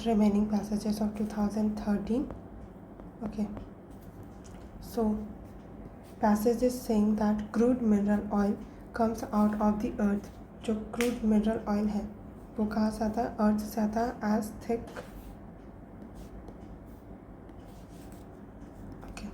remaining passages of 2013. Okay, so passage is saying that crude mineral oil comes out of the earth. जो crude mineral oil है वो कहाँ से आता है? अर्थ से आता है as thick. Okay,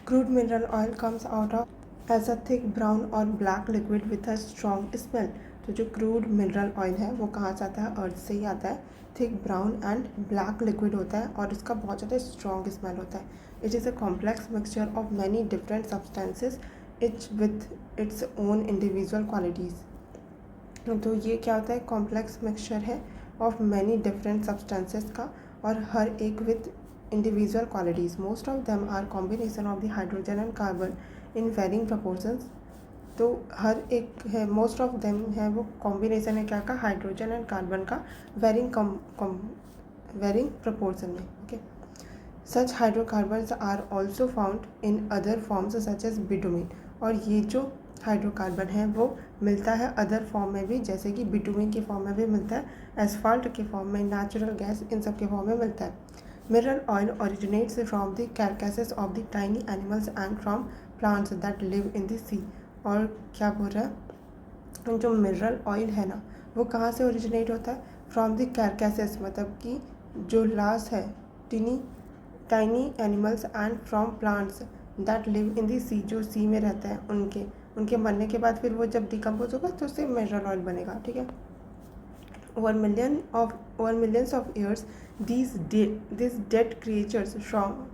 crude mineral oil comes out of as a thick brown or black liquid with a strong smell. तो जो क्रूड मिनरल ऑयल है वो कहाँ से आता है? अर्थ से ही आता है. Thick brown and black liquid होता है और इसका बहुत ज़्यादा स्ट्रॉन्ग स्मेल होता है. It is a complex mixture of many different substances each with its own individual qualities. तो ये क्या होता है? कॉम्प्लेक्स मिक्सचर है ऑफ मैनी डिफरेंट सब्सटेंसेस का और हर एक with individual qualities. Most of them are combination of the hydrogen and carbon in varying proportions. तो हर एक है, मोस्ट ऑफ देम है वो कॉम्बिनेशन है क्या का? हाइड्रोजन एंड कार्बन का वेरिंग प्रपोर्शन में. Okay, such hydrocarbons are also found in other forms such as bitumen. और ये जो हाइड्रोकार्बन है वो मिलता है अदर फॉर्म में भी, जैसे कि बिटुमिन के फॉर्म में भी मिलता है, एसफाल्ट के फॉर्म में, नेचुरल गैस, इन सब के फॉर्म में मिलता है. Mineral oil originates from the carcasses of the tiny animals and from plants that live in the sea. और क्या बोल रहा है? जो मिनरल ऑयल है ना वो कहाँ से ओरिजिनेट होता है? फ्रॉम द कैरकैसेस, मतलब कि जो लाश है, tiny animals and from plants that live in the sea, जो सी में रहते हैं, उनके मरने के बाद फिर वो जब डिकम्पोज होगा तो उससे मिनरल ऑयल बनेगा. ठीक है. over millions of years these dead creatures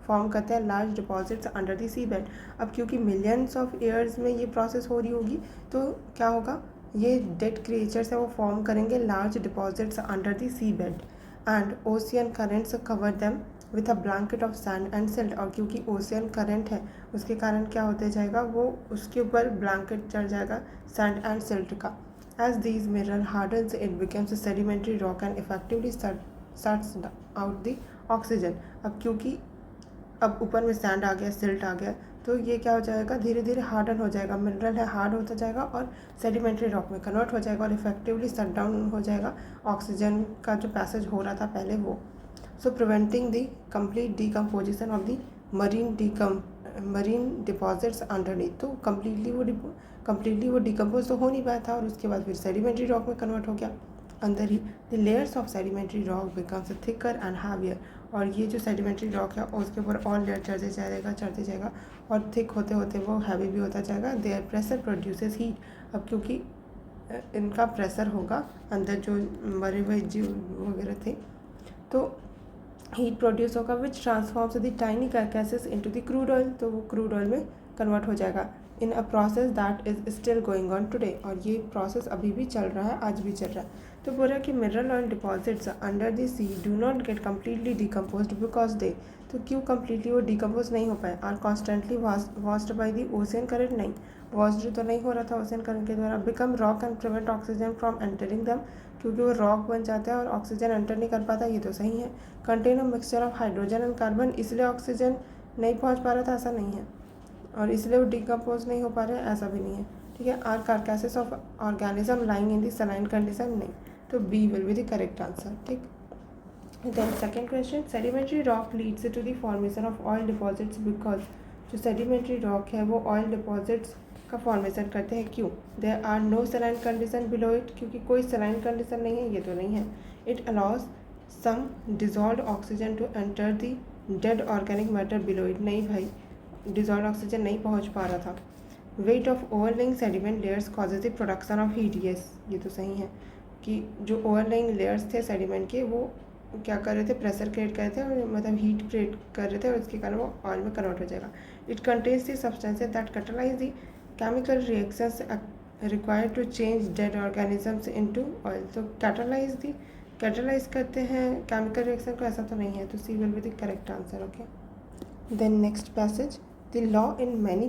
form करते हैं large deposits under the sea bed. अब क्योंकि मिलियंस ऑफ ईयर्स में ये प्रोसेस हो रही होगी तो क्या होगा? ये डेड क्रिएचर्स है वो फॉर्म करेंगे large deposits under the sea bed and ocean currents cover them with a blanket of sand and silt. और क्योंकि ओशियन करंट है उसके कारण क्या होते जाएगा? वो उसके ऊपर ब्लैंकेट चढ़ जाएगा सैंड एंड सिल्ट का. As these mineral hardens, it becomes a sedimentary rock and effectively sucks out the oxygen. अब क्योंकि अब ऊपर में सैंड आ गया, सिल्ट आ गया, तो ये क्या हो जाएगा? धीरे धीरे हार्डन हो जाएगा. मिनरल है, हार्ड होता जाएगा और सेडिमेंट्री रॉक में कन्वर्ट हो जाएगा और इफेक्टिवली शट डाउन हो जाएगा ऑक्सीजन का जो पैसेज हो रहा था पहले वो. So preventing the complete decomposition of the marine deposits underneath. तो कम्प्लीटली वो डिकम्पोज तो हो नहीं पाया था और उसके बाद फिर सेडिमेंट्री रॉक में कन्वर्ट हो गया अंदर ही. The layers of sedimentary rock becomes thicker and heavier. और ये जो सेडिमेंट्री रॉक है उसके ऊपर और लेयर चढ़ते जाएगा और थिक होते होते वो हैवी भी होता जाएगा. Their pressure produces heat. अब क्योंकि इनका प्रेशर होगा अंदर जो मरे हुए जीव वगैरह थे तो हीट प्रोड्यूस होगा which transforms the tiny carcasses into the crude oil. तो वो क्रूड ऑयल में कन्वर्ट हो जाएगा in a process that is still going on today. और ये प्रोसेस अभी भी चल रहा है, आज भी चल रहा है. तो बोल रहा है कि mineral oil deposits under the sea do not get completely decomposed because they. तो क्यों कम्प्लीटली वो डिकम्पोज नहीं हो पाए? Are constantly washed by the ocean current. नहीं, वॉश्ड तो नहीं हो रहा था ओशियन करंट के द्वारा. Become rock and prevent oxygen from entering them. क्योंकि वो रॉक बन जाता है और ऑक्सीजन एंटर नहीं कर पाता. ये तो सही है. Contain a mixture of hydrogen and carbon. इसलिए ऑक्सीजन नहीं पहुंच पा रहा था, ऐसा नहीं है. और इसलिए वो डिकम्पोज नहीं हो पा रहे, ऐसा भी नहीं है. ठीक है. Are carcasses of organism lying in the saline condition. नहीं, तो B will be the correct answer. ठीक. Then second question, sedimentary rock leads to the formation of oil deposits because. जो सेडिमेंट्री रॉक है वो ऑयल डिपॉजिट्स का formation करते हैं. क्यों? There are no saline condition below it. क्योंकि कोई सलाइन कंडीशन नहीं है, ये तो नहीं है. It allows some dissolve oxygen to enter the dead organic matter below it. नहीं भाई, डिजॉल्व ऑक्सीजन नहीं पहुंच पा रहा था. Weight of overlaying sediment layers causes the production of heat. Yes, ये तो सही है कि जो ओवरलेइंग लेयर्स थे सेडिमेंट के वो क्या कर रहे थे? प्रेशर क्रिएट कर रहे थे और मतलब हीट क्रिएट कर रहे थे और इसके कारण वो ऑयल में कन्वर्ट हो जाएगा. It contains the substances that catalyse the chemical reactions required to change dead organisms into oil. तो कैटालाइज करते हैं केमिकल रिएक्शन को, ऐसा तो नहीं है. तो C will be the correct answer. Okay. Then next passage, the law in many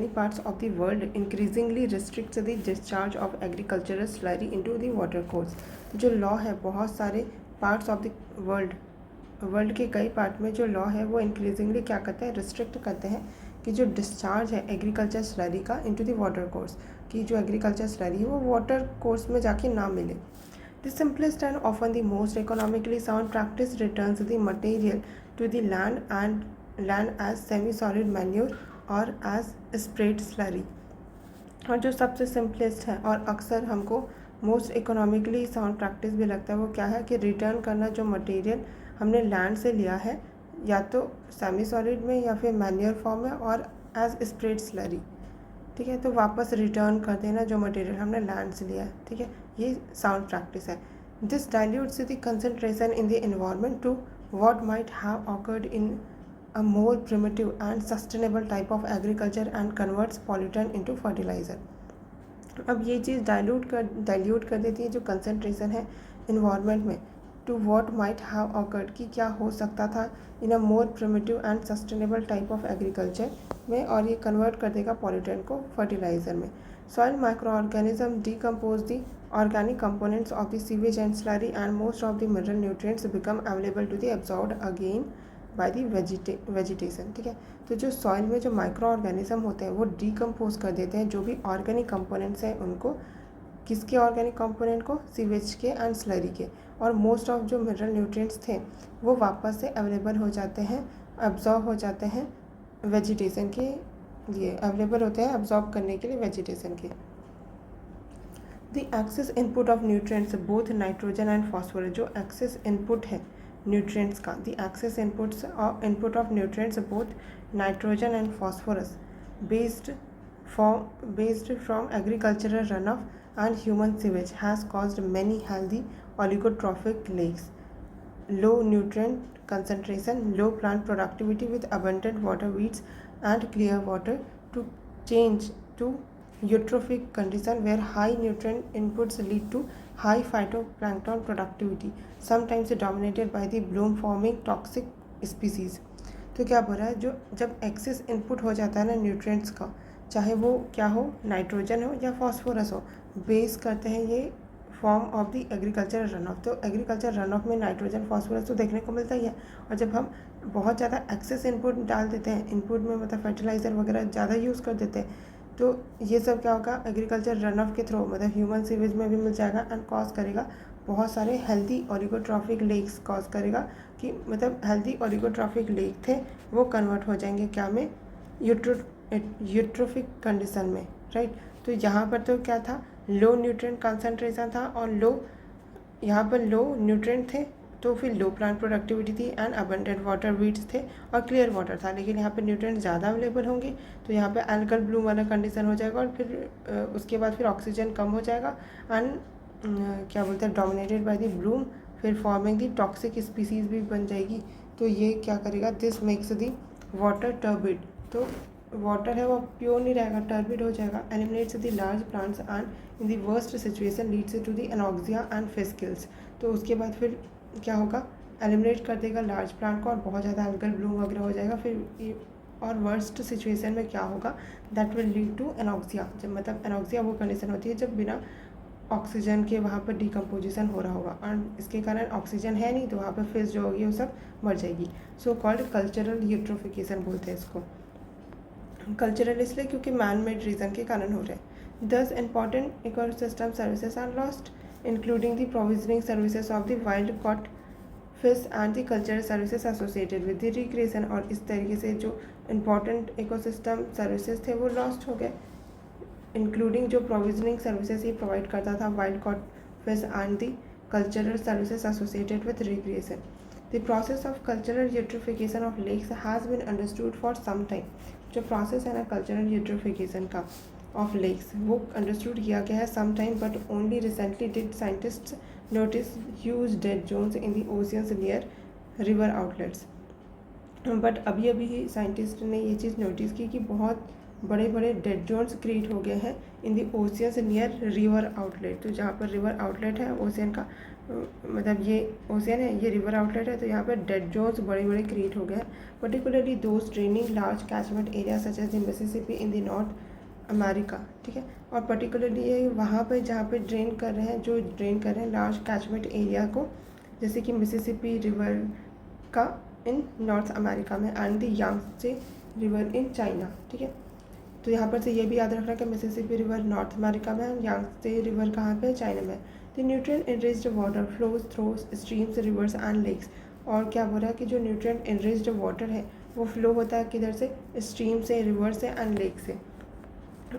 parts of the world increasingly restricts the discharge of agricultural slurry into the water course. जो law है बहुत सारे पार्ट्स ऑफ द वर्ल्ड के कई part में जो law है वो इंक्रीजिंगली क्या करते हैं? रिस्ट्रिक्ट करते हैं कि जो डिस्चार्ज है एग्रीकल्चर स्लरी का इनटू द वाटर कोर्स, कि जो एग्रीकल्चर स्लरी है वो वाटर कोर्स में जाके ना मिले. The simplest and often the most economically sound practice returns the material to the land as semi-solid manure or as sprayed slurry. और जो सबसे सिंपलेस्ट है और अक्सर हमको मोस्ट इकोनॉमिकली साउंड प्रैक्टिस भी लगता है वो क्या है कि रिटर्न करना जो मटेरियल हमने लैंड से लिया है या तो सेमी सॉलिड में या फिर मैन्योर फॉर्म में और एज स्प्रेड स्लरी, ठीक है, तो वापस रिटर्न कर देना जो मटेरियल हमने लैंड से लिया है, ठीक है, ये साउंड प्रैक्टिस है. This dilutes the concentration in the environment to what might have occurred in a more primitive and sustainable type of agriculture and converts pollutant into fertilizer. अब ये चीज़ डाइल्यूट कर देती है जो कंसनट्रेशन है इन्वायरमेंट में to what might have occurred कि क्या हो सकता था in a more primitive and sustainable type of agriculture में, और ये कन्वर्ट कर देगा पॉल्यूटेंट को फर्टिलाइजर में. Soil micro organism decompose the organic components of the sewage and slurry and most of the mineral nutrients become available to the absorbed again by the vegetation, ठीक है. तो जो सॉइल में जो माइक्रो ऑर्गेनिज्म होते हैं वो डीकम्पोज कर देते हैं जो भी ऑर्गेनिक कंपोनेंट्स हैं उनको. किसके ऑर्गेनिक कंपोनेंट को? सीवेज के एंड स्लरी के. और मोस्ट ऑफ जो मिनरल न्यूट्रिएंट्स थे वो वापस से अवेलेबल हो जाते हैं, अब्जॉर्ब हो जाते हैं वेजिटेशन के लिए, अवेलेबल होते हैं अब्जॉर्ब करने के लिए वेजिटेशन के. The excess input of nutrients both nitrogen and phosphorus, जो एक्सेस इनपुट है nutrients का, the access input of nutrients both nitrogen and phosphorus based from agricultural runoff and human sewage has caused many healthy oligotrophic lakes, low nutrient concentration, low plant productivity with abundant water weeds and clear water to change to eutrophic condition where high nutrient inputs lead to high phytoplankton productivity, sometimes dominated by the bloom forming toxic species. तो क्या बोल रहा है, जो जब access input हो जाता है ना न्यूट्रिएंट्स का, चाहे वो क्या हो, नाइट्रोजन हो या फॉस्फोरस हो, बेस करते हैं ये form of the agriculture run of. तो एग्रीकल्चर रन ऑफ में नाइट्रोजन फॉस्फोरस तो देखने को मिलता ही है, और जब हम बहुत ज़्यादा एक्सेस इनपुट डाल देते हैं, इनपुट में मतलब फर्टिलाइज़र वगैरह ज़्यादा यूज़ कर देते हैं, तो ये सब क्या होगा, एग्रीकल्चर रन ऑफ के थ्रू मतलब ह्यूमन सीवेज में भी मिल जाएगा एंड कॉज करेगा बहुत सारे हेल्दी ओलिगोट्रॉफिक लेक्स, कॉज करेगा कि मतलब हेल्दी ओलिगोट्रॉफिक लेक थे वो कन्वर्ट हो जाएंगे क्या में, यूट्रोफिक कंडीशन में, राइट. तो यहाँ पर तो क्या था, लो न्यूट्रिएंट कंसंट्रेशन था और यहाँ पर लो न्यूट्रिएंट थे, तो फिर लो प्लांट प्रोडक्टिविटी थी एंड अबंडेंट वाटर वीड्स थे और क्लियर वाटर था. लेकिन यहाँ पे न्यूट्रिएंट्स ज़्यादा अवेलेबल होंगे तो यहाँ पे एल्गल ब्लूम वाला कंडीशन हो जाएगा और फिर उसके बाद फिर ऑक्सीजन कम हो जाएगा एंड क्या बोलते हैं डोमिनेटेड बाय द ब्लूम, फिर फॉर्मिंग दी टॉक्सिक स्पीसीज भी बन जाएगी. तो ये क्या करेगा, this makes the water turbid. तो वाटर है वो प्योर नहीं रहेगा, टर्बिड हो जाएगा. Eliminates the large plants and in the worst situation leads to the anoxia and fish kills. तो उसके बाद फिर क्या होगा, एलिमिनेट कर देगा लार्ज प्लांट को और बहुत ज़्यादा एल्गल ब्लूम वगैरह हो जाएगा. फिर और वर्स्ट सिचुएशन में क्या होगा, that will lead to anoxia. जब मतलब एनॉक्सिया वो कंडीशन होती है जब बिना ऑक्सीजन के वहाँ पर डिकम्पोजिशन हो रहा होगा और इसके कारण ऑक्सीजन है नहीं तो वहाँ पर फिश जो होगी वो सब मर जाएगी. सो कॉल्ड कल्चरल यूट्रोफिकेशन बोलते हैं इसको. कल्चरल इसलिए क्योंकि मैन मेड रीज़न के कारण हो रहे हैं. Thus important ecosystem services are lost including the provisioning services of the wild caught fish and the cultural services associated with the recreation. और इस तरीके से जो important ecosystem services थे वो lost हो गए, including जो provisioning services ही provide करता था wild caught fish and the cultural services associated with recreation. The process of cultural eutrophication of lakes has been understood for some time. जो process है ना cultural eutrophication का of lakes वो understood किया गया है some time, but only recently did scientists notice huge dead zones in the oceans near river outlets. But अभी अभी ही साइंटिस्ट ने ये चीज़ नोटिस की कि बहुत बड़े बड़े डेड जोन्स क्रिएट हो गए हैं इन the oceans near river outlet. तो जहाँ पर रिवर आउटलेट है ओशियन का, मतलब ये ओशियन है, ये रिवर आउटलेट है, तो यहाँ पर डेड जोन्स बड़े बड़े क्रिएट हो गए हैं. Particularly those draining large catchment area such as the Mississippi in the North America, ठीक है. और पर्टिकुलरली ये वहाँ पे जहाँ पे ड्रेन कर रहे हैं लार्ज कैचमेंट एरिया को, जैसे कि मिसिसिपी रिवर का इन नॉर्थ अमेरिका में and the Yangtze river in China, ठीक है. तो यहाँ पर से ये भी याद रखना कि मिसिसिपी रिवर नॉर्थ अमेरिका में है, यांगत्से रिवर कहाँ पे है, चाइना में. The nutrient enriched water flows through streams, rivers and lakes. और क्या बोल रहा है कि जो न्यूट्रिएंट इनरिच्ड वाटर है वो फ्लो होता है किधर से, स्ट्रीम से, रिवर से एंड लेक से,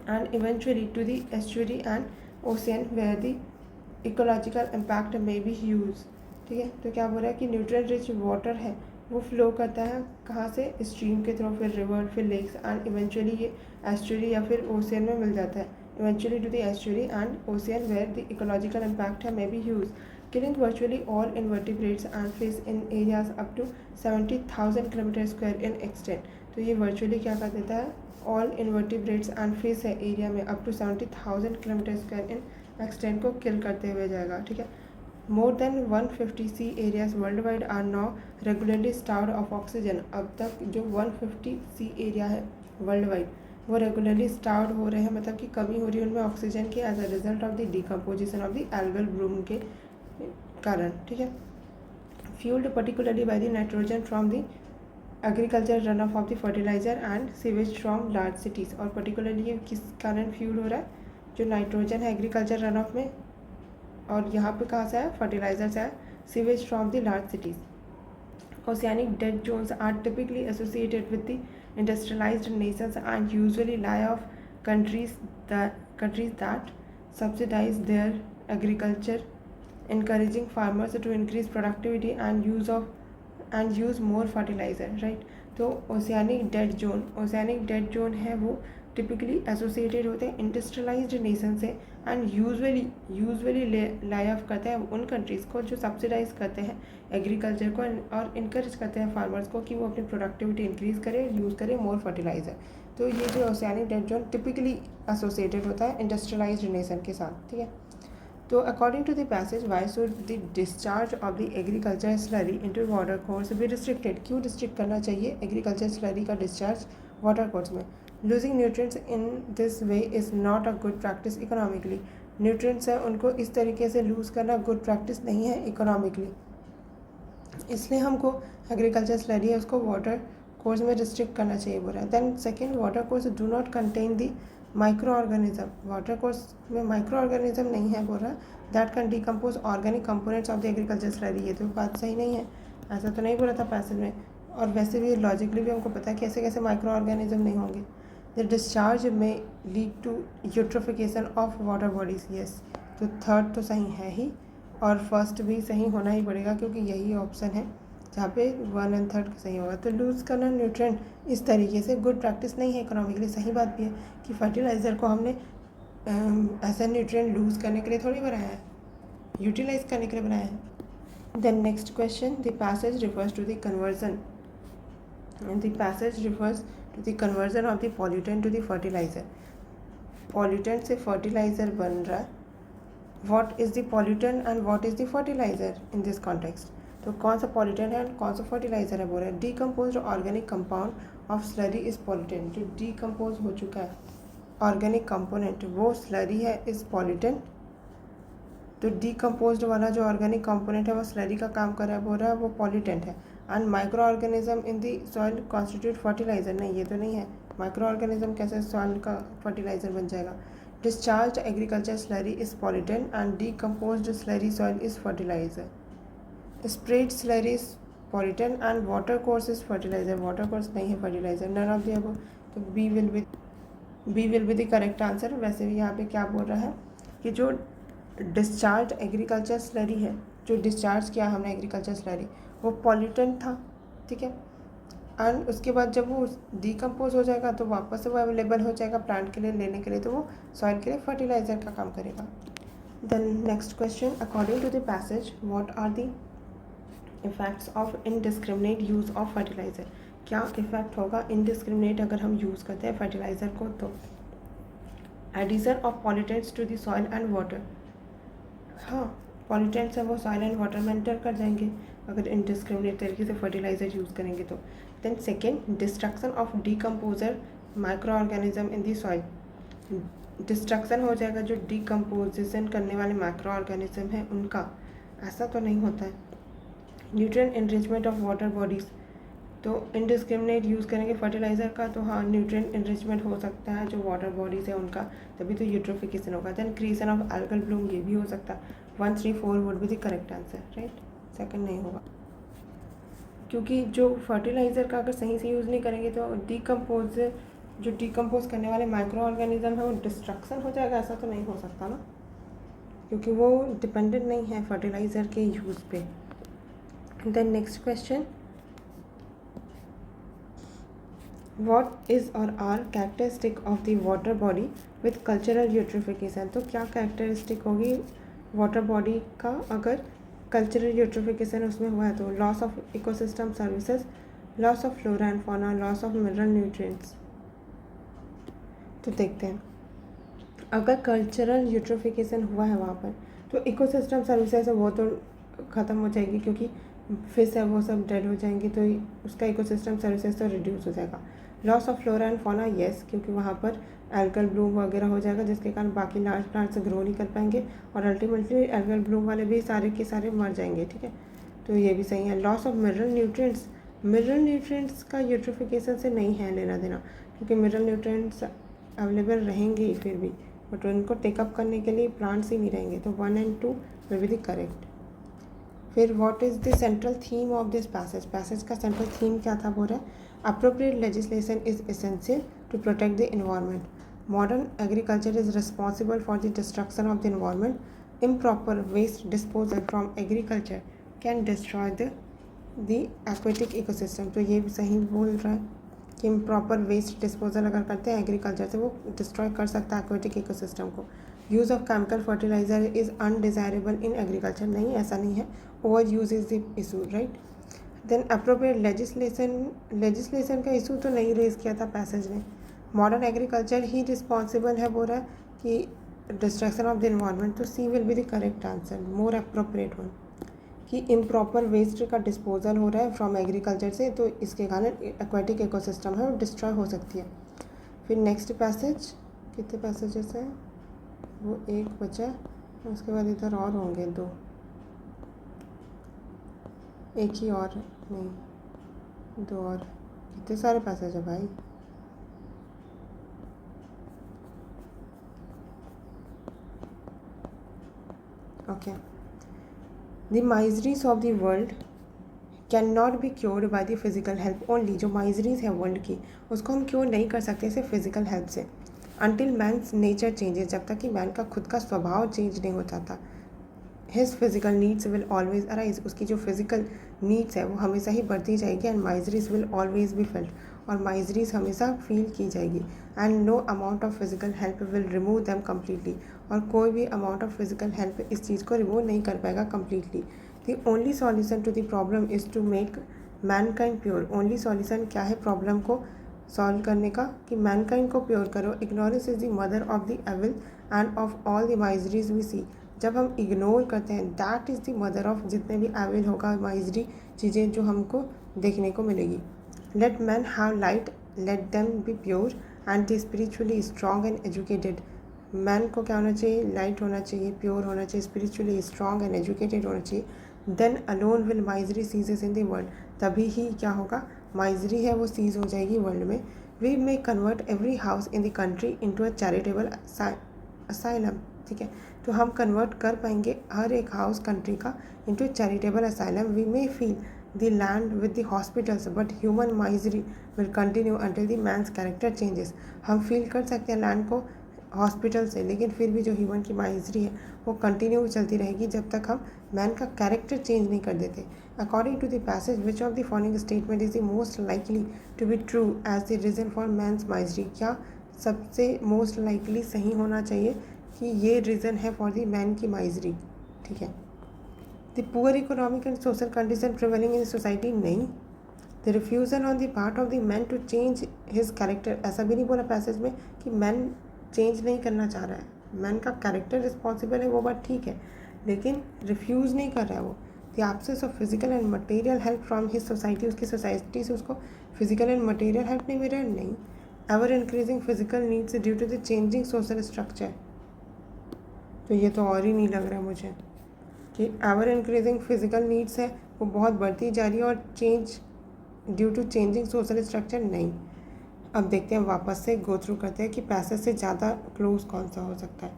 and eventually to the estuary and ocean where the ecological impact may be huge. ठीक है, तो क्या बोल रहा है कि न्यूट्रिएंट रिच वाटर है वो फ्लो करता है कहाँ से, स्ट्रीम के थ्रू, फिर रिवर, फिर लेक्स, एंड इवेंचुअली ये एस्चुरी या फिर ओशियन में मिल जाता है, eventually to the estuary and ocean where the ecological impact है may be huge, killing virtually all invertebrates and fish in areas up to 70,000 km² in extent। तो ये virtually क्या कर देता है, all invertebrates and fish है area में up to 70,000 km² in extent को किल करते हुए जाएगा। ठीक है, more than 150 sea areas worldwide are now regularly starved of oxygen। अब तक जो 150 sea area है वर्ल्ड वो रेगुलरली स्टार्व हो रहे हैं, मतलब कि कमी हो रही है उनमें ऑक्सीजन की as a result of the decomposition of the algal bloom के कारण। ठीक है, fuelled particularly by the nitrogen from the agriculture run off the fertiliser and sewage from large cities. और पर्टिकुलरली ये किस कारण फ्यूल हो रहा है, जो नाइट्रोजन है एग्रीकल्चर रन ऑफ में, और यहाँ पे कहाँ से है, फर्टिलाइजर से है, sewage from the large cities. Oceanic dead zones are typically associated with the industrialized nations and usually lie off countries that subsidize their agriculture, encouraging farmers to increase productivity and use more fertilizer, right। तो oceanic dead zone है वो typically associated होते हैं industrialised nation से, and usually lie of करते हैं उन countries को जो सब्सिडाइज करते हैं एग्रीकल्चर को और इनकरेज करते हैं फार्मर्स को कि वो अपनी प्रोडक्टिविटी इंक्रीज़ करें, यूज़ करें मोर फर्टिलाइज़र। तो ये जो oceanic dead zone typically associated होता है इंडस्ट्रियलाइज्ड नेशन के साथ। ठीक है, तो according to the passage why should the discharge of the agriculture slurry into water course be restricted. क्यों रिस्ट्रिक्ट करना चाहिए एग्रीकल्चर स्लरी का डिस्चार्ज वाटर कोर्स में। Losing nutrients in this way is not a good practice economically. Nutrients है उनको इस तरीके से लूज़ करना गुड प्रैक्टिस नहीं है इकोनॉमिकली, इसलिए हमको एग्रीकल्चर स्लरी है उसको वाटर कोर्स में रिस्ट्रिक्ट करना चाहिए बोल रहा है। Then second, water course do not contain the micro organism. Water course में माइक्रो ऑर्गेनिज्म नहीं है बोल रहा है, that can decompose organic components of the agriculture slurry. ये तो बात सही नहीं है, ऐसा तो नहीं बोला था पैसेज में, और वैसे भी लॉजिकली भी हमको पता है कैसे कैसे माइक्रो ऑर्गेनिज्म नहीं होंगे। The discharge may lead to eutrophication of water bodies. Yes, तो थर्ड तो सही है ही और फर्स्ट भी सही होना ही पड़ेगा क्योंकि यही ऑप्शन है जहाँ पे 1 और 3 सही होगा। तो लूज़ करना न्यूट्रिएंट इस तरीके से गुड प्रैक्टिस नहीं है इकोनॉमिकली। सही बात भी है कि फर्टिलाइज़र को हमने ऐसा न्यूट्रिएंट लूज़ करने के लिए थोड़ी बनाया है, यूटिलाइज करने के लिए बनाया है। Then next question, the passage refers to the conversion to the conversion of the pollutant to the fertiliser. Pollutant से फर्टिलाइज़र बन रहा है, what is the pollutant and what is the fertiliser in this context. तो कौन सा pollutant है कौन सा फर्टिलाइज़र है बोल रहे हैं। Decompose organic compound of slurry is pollutant. जो डीकम्पोज हो चुका है ऑर्गेनिक कंपोनेंट वो स्लरी है इज़ पॉल्यूटेंट। तो डीकम्पोज्ड वाला जो ऑर्गेनिक कंपोनेंट है वो स्लरी का काम कर रहा है बोल रहा है वो पॉल्यूटेंट है। And micro organism in the soil constitute fertiliser. नहीं, ये तो नहीं है, माइक्रो ऑर्गेनिज्म कैसे सॉइल का फर्टिलाइज़र बन जाएगा। Discharge agriculture slurry is pollutant and decomposed slurry soil is fertiliser. Spread slurry is pollutant and water course is fertiliser. Water course नहीं है fertiliser, none of the above. तो B will be the correct answer. वैसे भी यहाँ पे क्या बोल रहा है कि जो डिस्चार्ज एग्रीकल्चर स्लरी है, जो डिस्चार्ज किया हमने एग्रीकल्चर स्लरी वो पॉल्यूटेंट था, ठीक है, एंड उसके बाद जब वो डिकम्पोज हो जाएगा तो वापस से वो अवेलेबल हो जाएगा प्लांट के लिए लेने के लिए, तो वो सॉइल के लिए फर्टिलाइजर का काम करेगा। Then next question, according to the passage what are the effects of indiscriminate use of fertiliser. क्या इफ़ेक्ट होगा इनडिस्क्रिमिनेट अगर हम यूज़ करते हैं फर्टिलाइज़र को। तो addition of pollutants to the soil and water. हाँ, पॉल्यूटेंट्स है वो सॉइल एंड वाटर में एंटर कर जाएंगे अगर इनडिस्क्रिमिनेट तरीके से फर्टिलाइज़र यूज़ करेंगे तो। Then second, destruction of decomposer micro organism in the soil. Destruction हो जाएगा जो डीकम्पोजिशन करने वाले माइक्रो ऑर्गेनिज्म हैं उनका, ऐसा तो नहीं होता है। Nutrient enrichment of water bodies, तो इनडिस्क्रिमिनेट यूज़ करेंगे फर्टिलाइज़र का तो हाँ न्यूट्रिएंट एनरिचमेंट हो सकता है जो वाटर बॉडीज़ है उनका, तभी तो यूट्रोफिकेशन होगा। Then creation of algal bloom, ये भी हो सकता है। 1, 3, 4 would be the correct answer, right. Second नहीं होगा, क्योंकि जो फर्टिलाइज़र का अगर सही से यूज़ नहीं करेंगे तो जो डिकम्पोज करने वाले माइक्रो ऑर्गेनिज्म है वो डिस्ट्रक्शन हो जाएगा, ऐसा तो नहीं हो सकता ना, क्योंकि वो डिपेंडेंट नहीं है फर्टिलाइज़र के यूज़ पे। Then next question, what is or are characteristic of the water body with cultural eutrophication. तो क्या कैरेक्टरिस्टिक होगी वाटर बॉडी का अगर कल्चरल यूट्रिफिकेशन उसमें हुआ है? तो loss of ecosystem services, loss of flora and fauna, loss of mineral nutrients. तो देखते हैं, अगर कल्चरल यूट्रोफिकेशन हुआ है वहाँ पर तो इकोसिस्टम सर्विसेज है वो तो ख़त्म हो जाएगी, क्योंकि फिश है वो सब डेड हो जाएंगी, तो उसका इकोसिस्टम सर्विसेज तो रिड्यूस हो जाएगा। Loss of flora and fauna, yes, क्योंकि वहाँ पर एल्गल ब्लूम वगैरह हो जाएगा, जिसके कारण बाकी लार्ज प्लांट्स ग्रो नहीं कर पाएंगे और अल्टीमेटली एल्गल ब्लूम वाले भी सारे के सारे मर जाएंगे, ठीक है, तो ये भी सही है। Loss of mineral nutrients, mineral nutrients का यूट्रोफिकेशन से नहीं है लेना देना, क्योंकि मिनरल न्यूट्रिएंट्स अवेलेबल रहेंगे ही फिर भी, बट उनको टेकअप करने के लिए प्लांट्स ही नहीं रहेंगे, तो 1 and 2 will be the correct. फिर what is the central theme of this passage का सेंट्रल थीम क्या था? बोल रहा है appropriate legislation is essential to protect the environment, modern agriculture is responsible for the destruction of the environment, improper waste disposal from agriculture can destroy the aquatic ecosystem. तो ये भी सही बोल रहा है कि इम्प्रॉपर वेस्ट डिस्पोजल अगर करते हैं एग्रीकल्चर से वो डिस्ट्रॉय कर सकता है एक्वेटिक इकोसिस्टम को। Use of chemical fertiliser is undesirable in agriculture, नहीं ऐसा नहीं है, over use is the issue, right. Then appropriate legislation का इशू तो नहीं रेज किया था पैसेज ने, मॉडर्न एग्रीकल्चर ही रिस्पॉन्सिबल है बोल रहा है कि डिस्ट्रक्शन ऑफ द इन्वायरमेंट, तो C will be the correct answer, more appropriate one, कि इम्प्रॉपर वेस्ट का डिस्पोजल हो रहा है फ्रॉम एग्रीकल्चर से, तो इसके कारण एक्वेटिक इकोसिस्टम है वो डिस्ट्रॉय हो सकती है। फिर नेक्स्ट पैसेज, कितने पैसेजेस हैं? वो एक बचा, उसके बाद इधर और होंगे 2, एक ही और नहीं 2 और, कितने सारे पैसेज है भाई। Okay, the miseries of the world can not be cured by the physical help only. जो माइजरीज है वर्ल्ड की उसको हम क्योर नहीं कर सकते सिर्फ फिजिकल हेल्प से, अनटिल मैन्स नेचर चेंजेस, जब तक कि मैन का खुद का स्वभाव चेंज नहीं हो जाता। His physical needs will always arise, उसकी जो फिजिकल नीड्स है वो हमेशा ही बढ़ती जाएगी, and miseries will always be felt, और माइजरीज हमेशा फील की जाएगी, and no amount of physical help will remove them completely, और कोई भी अमाउंट ऑफ फिजिकल हेल्प इस चीज़ को रिमूव नहीं कर पाएगा completely. The only solution to the problem is to make mankind pure. Only solution क्या है प्रॉब्लम को सॉल्व करने का? कि मैनकाइंड को प्योर करो। Ignorance is the mother of the evil and of all the miseries we see. जब हम इग्नोर करते हैं, that is the mother of जितने भी एविल होगा माइजरी चीज़ें जो हमको देखने को मिलेगी। Let man have light, let them be pure and the spiritually strong and educated. Man को क्या होना चाहिए? लाइट होना चाहिए, प्योर होना चाहिए, स्पिरिचुअली स्ट्रॉन्ग एंड एजुकेटेड होना चाहिए। Then alone will misery ceases in the world, तभी ही क्या होगा? माइजरी है वो सीज हो जाएगी वर्ल्ड में। We may convert every house in the country into a charitable asylum, ठीक है, तो हम कन्वर्ट कर पाएंगे हर एक हाउस कंट्री का into charitable asylum. We may fill the land with the hospitals but human misery will continue until the man's character changes. हम फील कर सकते हैं लैंड को हॉस्पिटल से, लेकिन फिर भी जो ह्यूमन की माइजरी है वो कंटिन्यू चलती रहेगी जब तक हम मैन का कैरेक्टर चेंज नहीं कर देते। According to the passage which of the following statement is the most likely to be true as the reason for man's misery. क्या सबसे मोस्ट लाइकली सही होना चाहिए कि ये रीज़न है फॉर द मैन की माइजरी, ठीक है। The poor economic and social condition prevailing in society, नहीं। The refusal on the part of the man to change his character, ऐसा भी नहीं बोला पैसेज में कि मैन चेंज नहीं करना चाह रहा है, मैन का कैरेक्टर रिस्पॉन्सिबल है, वो बात ठीक है, लेकिन रिफ्यूज़ नहीं कर रहा है वो। The absence of physical and material help from his society, उसकी सोसाइटी से उसको फिजिकल एंड मटेरियल हेल्प नहीं मिल रहा है, नहीं। Ever increasing physical needs due to the changing social structure, तो ये तो और ही नहीं लग रहा है मुझे कि एवर इंक्रीजिंग फिजिकल नीड्स है वो बहुत बढ़ती जा रही है और change due to changing social structure, नहीं। अब देखते हैं वापस से गो थ्रू करते हैं कि पैसेज से ज़्यादा क्लोज कौन सा हो सकता है।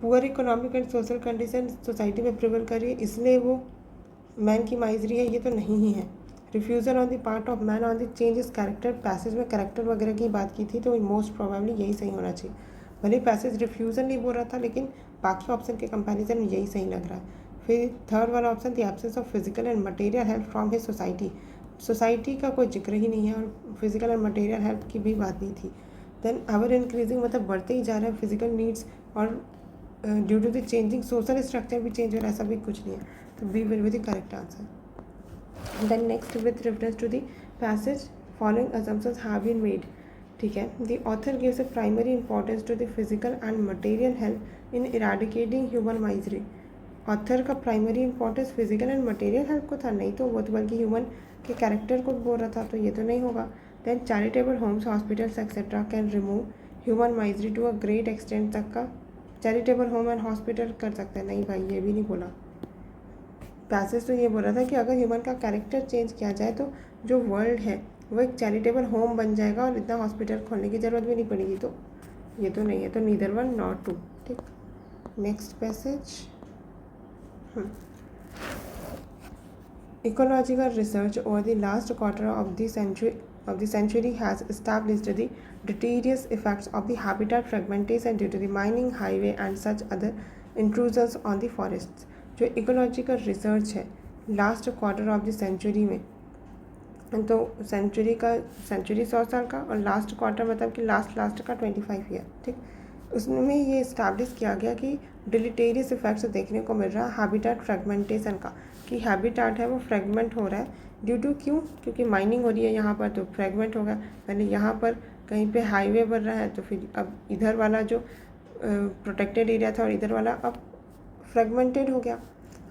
Poor economic and social condition society में प्रिवेल कर रही है, इसलिए वो मैन की माइजरी है, ये तो नहीं ही है। Refusal on the part of man on the changes character, passage में कैरेक्टर वगैरह की बात की थी, तो मोस्ट प्रोबेबली यही सही होना चाहिए। भले पैसेज रिफ्यूज़ल नहीं बोल रहा था, लेकिन बाकी ऑप्शन के कंपैरिजन में यही सही लग रहा है। फिर थर्ड वाला option, the absence of physical and material help from his society, society का कोई जिक्र ही नहीं है और फिजिकल एंड मटेरियल हेल्प की भी बात नहीं थी। देन एवर इंक्रीजिंग, मतलब बढ़ते ही जा रहे हैं फिजिकल नीड्स, और due to the changing social structure भी चेंज हो रहा है, ऐसा भी कुछ नहीं है, तो B will be the correct answer. Then next, with reference to the passage following assumptions have been made, ठीक है। The author gives a primary importance to the physical and material help in eradicating human misery. Author का primary importance physical and material help को था, नहीं तो वो तो बल्कि ह्यूमन के कैरेक्टर को बोल रहा था, तो ये तो नहीं होगा। Then charitable homes, hospitals etcetera can remove human misery to a great extent तक का चैरिटेबल होम एंड हॉस्पिटल कर सकते हैं, नहीं भाई ये भी नहीं बोला। पैसेज तो ये बोल रहा था कि अगर ह्यूमन का कैरेक्टर चेंज किया जाए तो जो वर्ल्ड है वो एक चैरिटेबल होम बन जाएगा और इतना हॉस्पिटल खोलने की ज़रूरत भी नहीं पड़ेगी, तो ये तो नहीं है, तो नीदर वन नॉट टू, ठीक। Next passage, ecological research over the last quarter of the century has established the deleterious effects of the habitat fragmentation due to the mining, highway and such other intrusions on the forests। जो ecological research है last quarter of the century में, तो century 100 साल का और last quarter मतलब कि last का 25 ईयर, ठीक। उसमें ये इस्टेब्लिश किया गया कि डिलीटेरियस इफेक्ट्स देखने को मिल रहा है हैबिटेट फ्रेगमेंटेशन का, कि हैबिटेट है वो फ्रेगमेंट हो रहा है ड्यू टू, क्यों, क्योंकि माइनिंग हो रही है यहाँ पर, तो फ्रेगमेंट होगा। पहले यहाँ पर कहीं पे हाईवे बन रहा है, तो फिर अब इधर वाला जो प्रोटेक्टेड एरिया था और इधर वाला अब फ्रेगमेंटेड हो गया।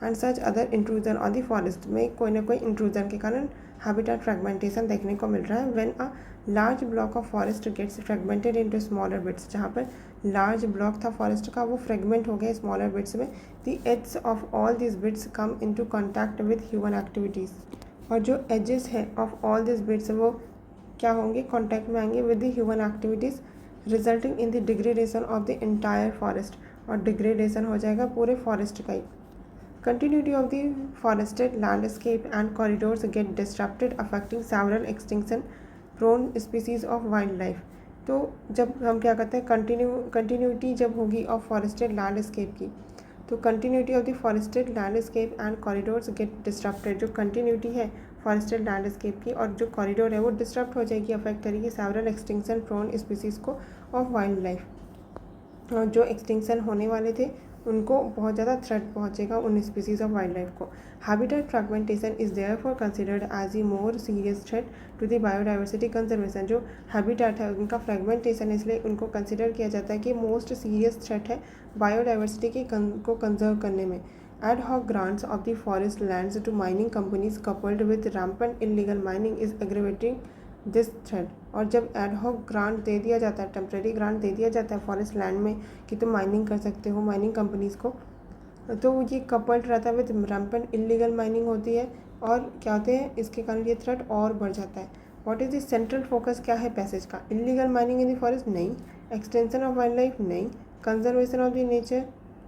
And such other intrusion on the forest, में कोई ना कोई इंट्रूजन के कारण हैबिटेट फ्रेगमेंटेशन देखने को मिल रहा है। When a large block of forest gets fragmented into smaller bits, जहाँ पर लार्ज ब्लॉक था फॉरेस्ट का वो फ्रेगमेंट हो गया स्मॉलर बिट्स में। The edges of all this bits come into contact with human activities, और जो एजेस है ऑफ ऑल दिस बिट्स वो क्या होंगे, कॉन्टैक्ट में आएंगे with the human activities, resulting in the degradation of the entire forest, और डिग्रेडेशन हो जाएगा पूरे फॉरेस्ट का ही। Continuity of the forested landscape and corridors get disrupted, affecting several extinction-prone species of wildlife। तो जब हम क्या करते हैं, कंटिन्यूटी जब होगी ऑफ फॉरेस्टेड लैंडस्केप की, तो continuity of the forested landscape and corridors get disrupted, जो कंटिन्यूटी है फॉरेस्टेड लैंडस्केप की और जो कॉरिडोर है वो डिस्टर्ब हो जाएगी, अफेक्ट करेगी सेवरल एक्सटिंक्शन प्रोन स्पीसीज़ को ऑफ वाइल्ड लाइफ। और जो एक्सटिंक्शन होने वाले थे उनको बहुत ज़्यादा थ्रेट पहुंचेगा उन स्पीसीज़ ऑफ वाइल्ड लाइफ को। Habitat fragmentation is therefore considered as a more serious threat to the biodiversity conservation. जो हैबिटेट है उनका फ्रेगमेंटेशन, इसलिए उनको कंसिडर किया जाता है कि मोस्ट सीरियस थ्रेट है बायोडाइवर्सिटी की को कंजर्व करने में। Ad hoc grants of the forest lands to mining companies coupled with rampant illegal mining is aggravating this threat. और जब एड हॉक ग्रांट दे दिया जाता है, टेम्प्रेरी ग्रांट दे दिया जाता है फॉरेस्ट लैंड में कि तुम माइनिंग कर सकते हो माइनिंग कंपनीज़ को, तो ये कपल्ड रहता है विद रैम्पेंट इलीगल माइनिंग होती है, और क्या होते हैं इसके कारण ये थ्रेट और बढ़ जाता है। What is the central focus क्या है पैसेज का, illegal mining in the forest नहीं, एक्सटेंशन ऑफ वाइल्ड लाइफ नहीं, कंजर्वेशन ऑफ द नेचर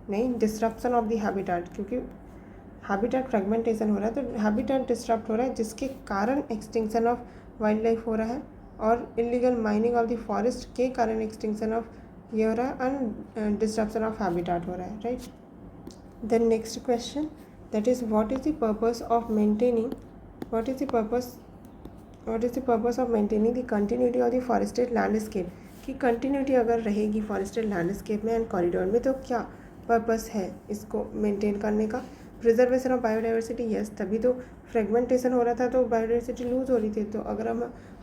नहीं, डिस्ट्रप्शन ऑफ द हैबिटेट, क्योंकि हैबिटेट फ्रेगमेंटेशन हो रहा है तो हैबिटेट डिस्टर्ब हो रहा है जिसके कारण एक्सटिंक्शन ऑफ वाइल्ड लाइफ हो रहा है, और illegal mining of the forest के कारण एक्सटिंक्शन ऑफ ये हो रहा है एंड डिस्ट्रप्शन ऑफ हैबिटेट हो रहा है, right. Then next question, that is what is the purpose of maintaining the continuity of the forested landscape. कि कंटिन्यूटी अगर रहेगी फॉरेस्टेड लैंडस्केप में एंड कॉरिडोर में तो क्या पर्पस है इसको मेंटेन करने का, प्रिजर्वेशन ऑफ बायोडाइवर्सिटी, यस, तभी तो फ्रेगमेंटेशन हो रहा था तो बायोडाइवर्सिटी लूज़ हो रही थी। तो अगर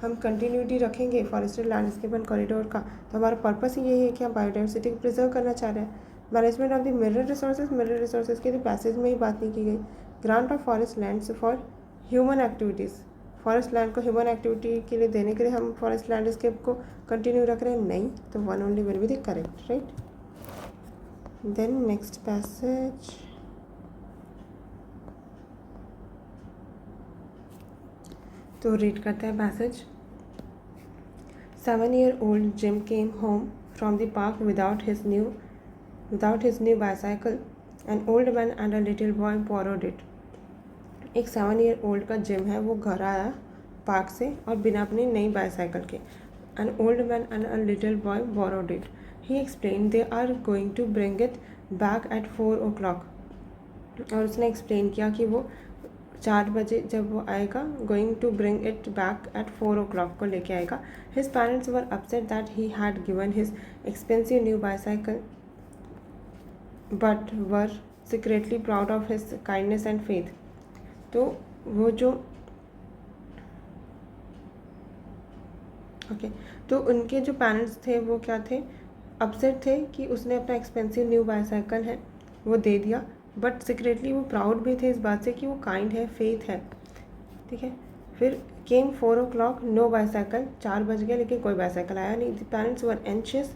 हम कंटिन्यूटी रखेंगे फॉरेस्टेड लैंडस्केप एंड कॉरिडोर का तो हमारा पर्पस ही यही है कि हम बायोडाइवर्सिटी को प्रिजर्व करना चाह रहे हैं। Management of the mineral resources की तो पैसेज में ही बात नहीं की गई। Grant of forest lands for human activities, forest land को ह्यूमन एक्टिविटी के लिए देने के लिए हम फॉरेस्ट लैंडस्केप को कंटिन्यू रख रहे हैं, नहीं, तो one only will be the correct, right. Then next passage, तो रीड करते हैं passage. 7-year-old Jim came home from the park without his new without his new bicycle. An old man and a little boy borrowed it. एक 7-year-old का gym है, वो घर आया park से और बिना अपनी नई बाईसाइकिल के. An old man and a little boy borrowed it. He explained they are going to bring it back at 4 o'clock. और उसने एक्सप्लेन किया कि वो 4 बजे जब वो आएगा, going to bring it back at 4 o'clock को लेके आएगा. His parents were upset that he had given his expensive new bicycle but were secretly proud of his kindness and faith. तो वो जो तो उनके जो पेरेंट्स थे वो क्या थे, अपसेट थे कि उसने अपना एक्सपेंसिव न्यू बाईसाइकिल है वो दे दिया, बट सीक्रेटली वो प्राउड भी थे इस बात से कि वो काइंड है, फेथ है. ठीक है. फिर केम 4 o'clock, नो बाईसाइकिल. 4 बज गए लेकिन कोई बाईसाइकिल आया नहीं. The parents were anxious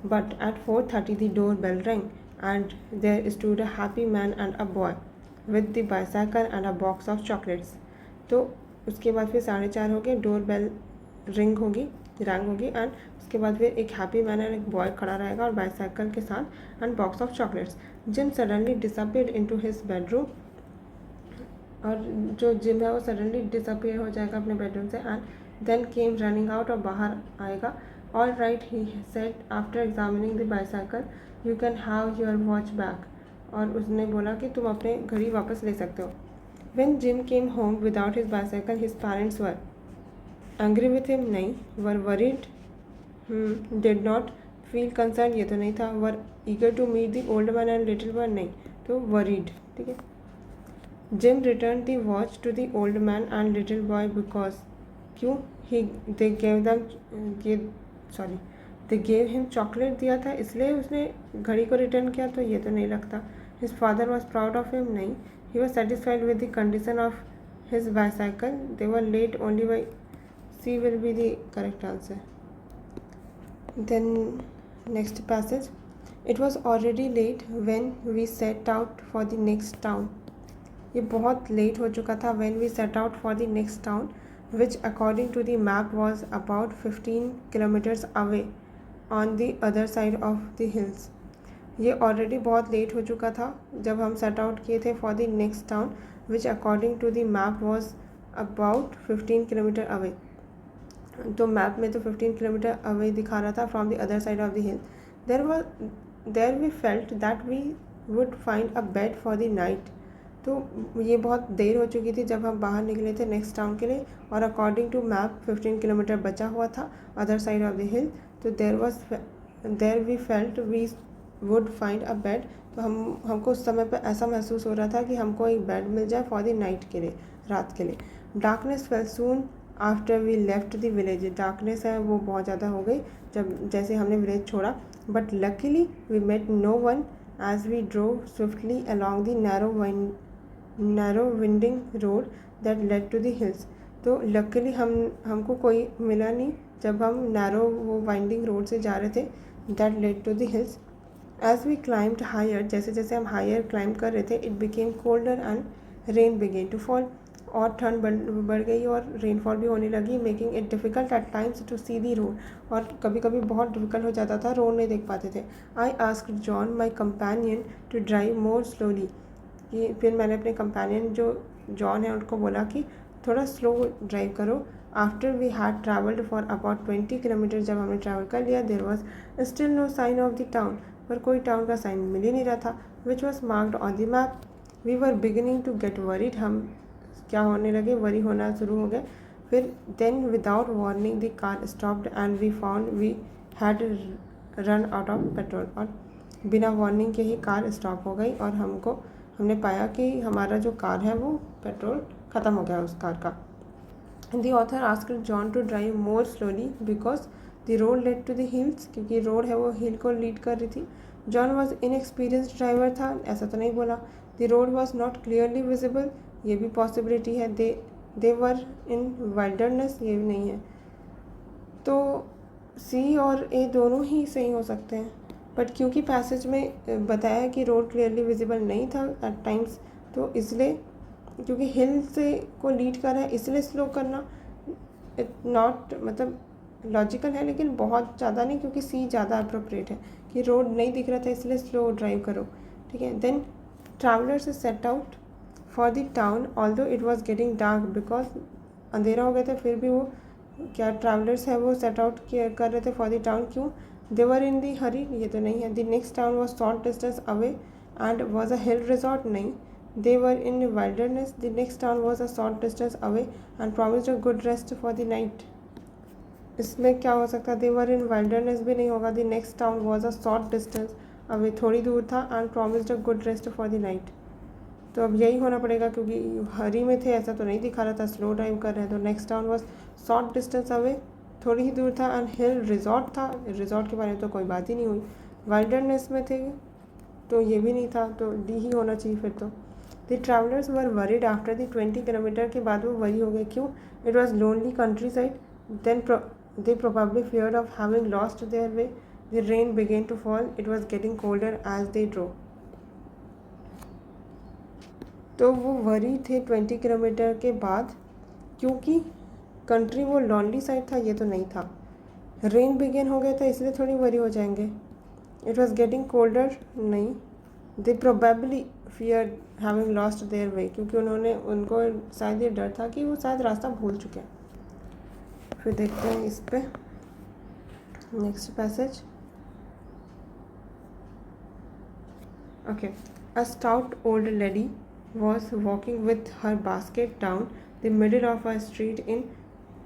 but at 4:30 the door bell ring and there stood a happy man and a boy with the bicycle and a box of chocolates. तो उसके बाद फिर 4:30 हो गए, डोर बेल रैंग होगी and उसके बाद फिर एक हैप्पी मैन एंड एक बॉय खड़ा रहेगा और बाईसाइकिल के साथ and box of chocolates. Jim suddenly disappeared into his bedroom. और जो जिम है वो सडनली डिसअपियर हो जाएगा अपने बेडरूम से and then came running out और बाहर आएगा. All right he said after examining the bicycle, you can have your watch back. और उसने बोला कि तुम अपने घड़ी वापस ले सकते हो. When Jim came home without his bicycle, his parents were angry with him, नहीं. Were worried, did not feel concern, ये तो नहीं था. Were eager to meet the old man and little one, नहीं. तो वरीड. ठीक है. Jim return the watch to the old man and little boy because, क्यों, दे गेव हिम चॉकलेट दिया था इसलिए उसने घड़ी को रिटर्न किया, तो ये तो नहीं लगता. His father was proud of him, नहीं. He was satisfied with the condition of his bicycle, they were late only by, C will be the correct answer. Then next passage. It was already late when we set out for the next town. ये बहुत late हो चुका था. When we set out for the next town, which according to the map was about 15 kilometers away on the other side of the hills. ये already बहुत late हो चुका था जब हम सेट आउट किए थे for the next town, which according to the map was about 15 kilometre away. तो मैप में तो 15 किलोमीटर अवे दिखा रहा था from the other side of the hill. There we felt that we would find a bed for the night. तो ये बहुत देर हो चुकी थी जब हम बाहर निकले थे नेक्स्ट टाउन के लिए, और अकॉर्डिंग टू मैप 15 किलोमीटर बचा हुआ था other side of the hill. तो there we felt we would find a bed. तो हमको उस समय पर ऐसा महसूस हो रहा था कि हमको एक बेड मिल जाए फॉर द नाइट के लिए, रात के लिए. Darkness fell soon after we left the village. Darkness है वो बहुत ज़्यादा हो गई जैसे हमने विलेज छोड़ा. But luckily we met no one as we drove swiftly along the narrow winding road that led to the hills. तो लकीली हमको कोई मिला नहीं जब हम नैरो वो वाइंडिंग रोड से जा रहे थे that led to the hills. As we climbed higher, जैसे जैसे हम हायर क्लाइंब कर रहे थे, it became colder and rain began to fall. और ठंड बढ़ गई और रेनफॉल भी होने लगी, making it difficult at times to see the road. और कभी कभी बहुत डिफ़िकल्ट हो जाता था, रोड नहीं देख पाते थे. I asked John my companion to drive more slowly. कि फिर मैंने अपने कंपेनियन जो जॉन है उनको बोला कि थोड़ा स्लो ड्राइव करो. After we had travelled for about 20 kilometre, जब हमने ट्रैवल कर लिया, there was still no sign of the town. पर कोई टाउन का साइन मिल ही नहीं रहा था, which was marked on the map. We were beginning to get worried. हम क्या होने लगे, वरी होना शुरू हो गए. फिर then without warning the car stopped and we found we had run out of petrol. और बिना वार्निंग के ही कार स्टॉप हो गई और हमने पाया कि हमारा जो कार है वो पेट्रोल ख़त्म हो गया उस कार का. The author asked John to drive more slowly because the road led to the hills. क्योंकि रोड है वो हिल को लीड कर रही थी. जॉन वॉज इनएक्सपीरियंस्ड ड्राइवर था, ऐसा तो नहीं बोला. The road was not clearly visible, ये भी पॉसिबिलिटी है. दे वर इन वाइल्डरनेस, ये भी नहीं है. तो सी और ए दोनों ही सही हो सकते हैं. बट क्योंकि पैसेज में बताया कि रोड क्लियरली विजिबल नहीं था एट टाइम्स, तो इसलिए क्योंकि हिल से को लीड कर रहा है इसलिए स्लो करना नॉट मतलब लॉजिकल है, लेकिन बहुत ज़्यादा नहीं, क्योंकि सी ज़्यादा अप्रोप्रिएट है. कि रोड नहीं दिख रहा था इसलिए स्लो ड्राइव करो, ठीक है। Then travellers set out for the town although it was getting dark, because अंधेरा हो गया था फिर भी वो क्या ट्रैवलर्स है वो सेट आउट कर रहे थे फॉर द टाउन। क्यों? दे वर इन दी हरी, ये तो नहीं है। The next town was short distance away and was a hill resort, नहीं। They were in wilderness, the next town was a short distance away and promised a good rest for the night. इसमें क्या हो सकता है? दे were in wilderness भी नहीं होगा। The next town was a short distance away, थोड़ी दूर था, and promised a good rest for the night. तो अब यही होना पड़ेगा क्योंकि हरी में थे, ऐसा तो नहीं दिखा रहा था, स्लो ड्राइव कर रहे हैं। तो next town was short distance away, थोड़ी ही दूर था, एंड हिल रिजॉर्ट था, रिजॉर्ट के बारे में तो कोई बात ही नहीं हुई। वाइल्डरनेस में थे तो ये भी नहीं था, तो डी ही होना चाहिए फिर तो। The travellers were worried after the 20 kilometre के बाद वो वरी हो गए। क्यों? It was lonely countryside, then they probably feared of having lost their way. The rain began to fall. It was getting colder as they drove. तो वो worry थे 20 kilometre के बाद, क्योंकि कंट्री वो लॉन्ली साइड था, ये तो नहीं था। रेन बिगेन हो गया था इसलिए थोड़ी वरी हो जाएंगे। इट वॉज गेटिंग कोल्डर, नहीं। They probably fear having lost their way, क्योंकि उनको शायद ये डर था कि वो शायद रास्ता भूल चुके हैं। फिर देखते हैं इस पे next passage. Okay, a stout old lady was walking with her basket down the middle of a street in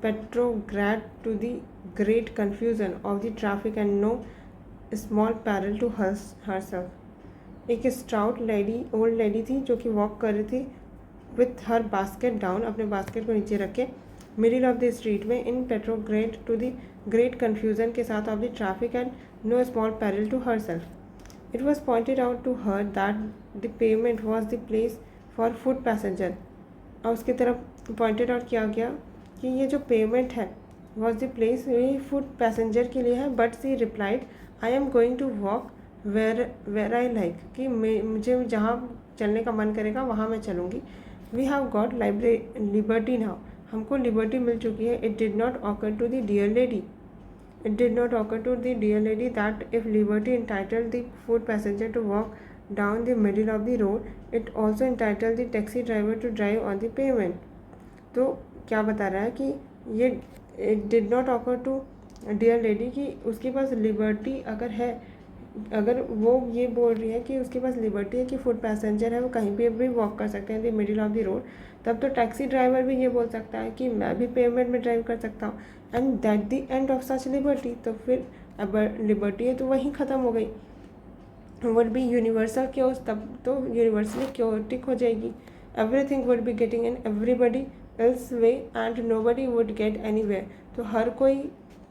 Petrograd to the great confusion of the traffic and no small peril to herself। एक stout lady, old lady थी जो कि walk कर रही थी with her basket down, अपने basket को नीचे रख के, मिडिल ऑफ द स्ट्रीट में, in Petrograd to the great confusion के साथ of the traffic and no small peril to herself. It was pointed out to her that the pavement was the place for foot passenger. और उसकी तरफ pointed out किया गया कि ये जो पेमेंट है वॉज द प्लेस, ये फुट पैसेंजर के लिए है। But she replied, I am going to walk where I like, कि मुझे जहाँ चलने का मन करेगा वहाँ मैं चलूँगी। We have got liberty now, हमको लिबर्टी मिल चुकी है। It did not occur to the dear lady, it did not occur to the dear lady that if liberty entitled the foot passenger to walk down the middle of the road, it also entitled the taxi driver to drive on the pavement। तो क्या बता रहा है कि ये it did not occur to dear lady कि उसके पास liberty अगर है, अगर वो ये बोल रही है कि उसके पास लिबर्टी है कि फुट पैसेंजर है वो कहीं भी वॉक कर सकते हैं the middle of the road, तब तो टैक्सी ड्राइवर भी ये बोल सकता है कि मैं भी पेमेंट में ड्राइव कर सकता हूँ। And that the end of such liberty, तो फिर अब लिबर्टी है तो वहीं ख़त्म हो गई। वुड बी यूनिवर्सल क्योस, तब तो यूनिवर्सली क्योटिक हो जाएगी। Everything would be getting in everybody else way and nobody would get anywhere. तो हर कोई